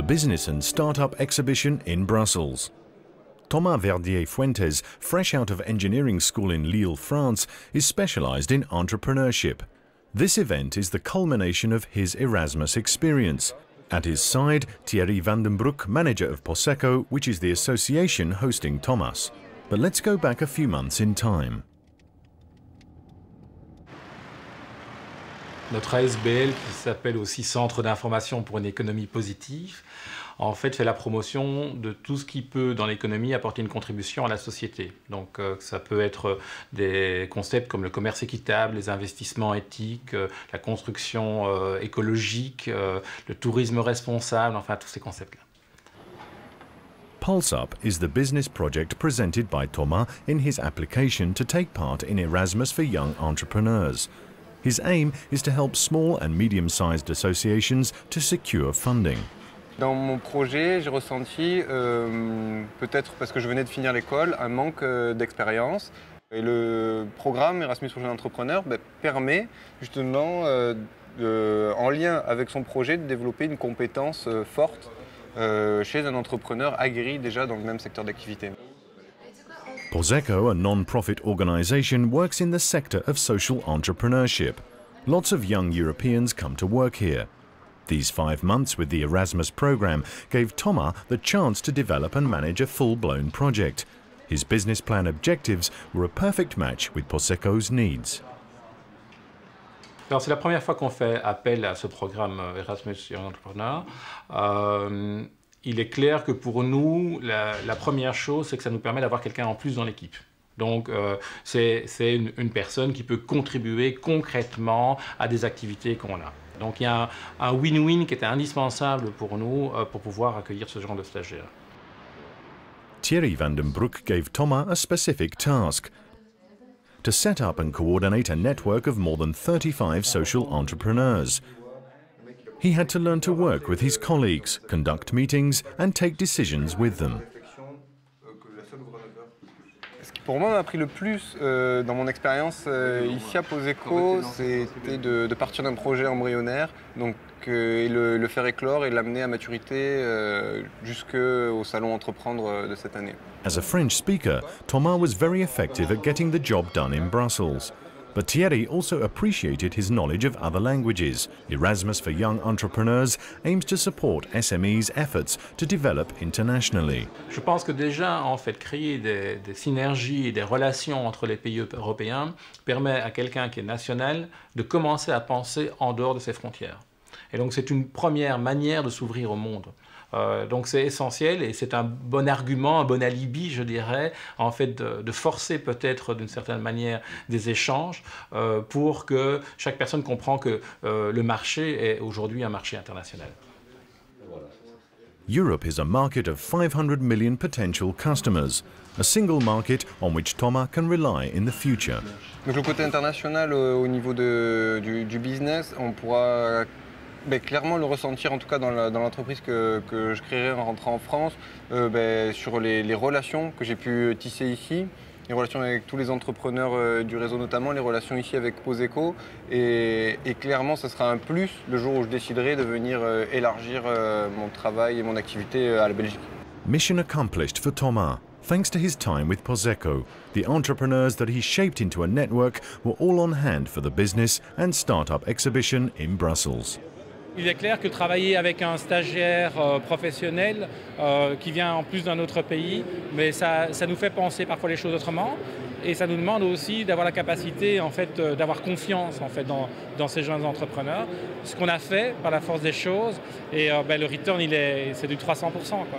Business and Startup Exhibition in Brussels. Thomas Verdier Fuentes, fresh out of engineering school in Lille, France, is specialized in entrepreneurship. This event is the culmination of his Erasmus experience. At his side, Thierry van den Broek, manager of Poseco, which is the association hosting Thomas. But let's go back a few months in time. Notre ASBL, qui s'appelle aussi Centre d'information pour une économie positive, en fait fait la promotion de tout ce qui peut dans l'économie apporter une contribution à la société. Donc ça peut être des concepts comme le commerce équitable, les investissements éthiques, la construction écologique, le tourisme responsable, enfin tous ces concepts-là. Pulse Up is the business project presented by Thomas in his application to take part in Erasmus for Young Entrepreneurs. His aim is to help small and medium-sized associations to secure funding. Dans mon projet, j'ai ressenti, peut-être parce que je venais de finir l'école, un manque d'expérience. Et le programme Erasmus pour jeunes entrepreneurs permet justement, en lien avec son projet, de développer une compétence forte chez un entrepreneur aguerri déjà dans le même secteur d'activité. Poseco, a non-profit organization, works in the sector of social entrepreneurship. Lots of young Europeans come to work here. These 5 months with the Erasmus program gave Thomas the chance to develop and manage a full-blown project. His business plan objectives were a perfect match with Poseco's needs. Alors c'est la première fois qu'on fait appel à ce programme Erasmus Young Entrepreneur. Il est clair que pour nous, la première chose, c'est que ça nous permet d'avoir quelqu'un en plus dans l'équipe. Donc c'est une personne qui peut contribuer concrètement à des activités qu'on a. Donc il y a un win-win qui était indispensable pour nous pour pouvoir accueillir ce genre de stagiaires. Thierry van den Broek gave Thomas a specific task: to set up and coordinate a network of more than 35 social entrepreneurs. He had to learn to work with his colleagues, conduct meetings and take decisions with them. Ce qui pour moi m'a appris le plus dans mon expérience ici à Poseco, c'était de partir d'un projet embryonnaire, donc et le faire éclore et l'amener à maturité jusqu'au salon Entreprendre de cette année. As a French speaker, Thomas was very effective at getting the job done in Brussels. But Thierry also appreciated his knowledge of other languages. Erasmus for Young Entrepreneurs aims to support SMEs' efforts to develop internationally. Je pense que déjà, en fait, créer des synergies et des relations entre les pays européens permet à quelqu'un qui est national de commencer à penser en dehors de ses frontières. Et donc c'est une première manière de s'ouvrir au monde. Donc c'est essentiel et c'est un bon argument, un bon alibi, je dirais, en fait de forcer peut-être d'une certaine manière des échanges pour que chaque personne comprenne que le marché est aujourd'hui un marché international. Europe is a market of 500 million potential customers, a single market on which Thomas can rely in the future. Donc le côté international au niveau du business, on pourra clairement le ressentir, en tout cas dans l'entreprise que je créerai en rentrant en France, sur les relations que j'ai pu tisser ici, les relations avec tous les entrepreneurs du réseau notamment, les relations ici avec Poseco. Et clairement, ce sera un plus le jour où je déciderai de venir élargir mon travail et mon activité à la Belgique. Mission accomplished for Thomas. Thanks to his time with Poseco, the entrepreneurs that he shaped into a network were all on hand for the business and startup exhibition in Brussels. Il est clair que travailler avec un stagiaire professionnel qui vient en plus d'un autre pays, mais ça nous fait penser parfois les choses autrement et ça nous demande aussi d'avoir la capacité en fait, d'avoir confiance en fait, dans ces jeunes entrepreneurs. Ce qu'on a fait par la force des choses et le return c'est du 300%. Quoi.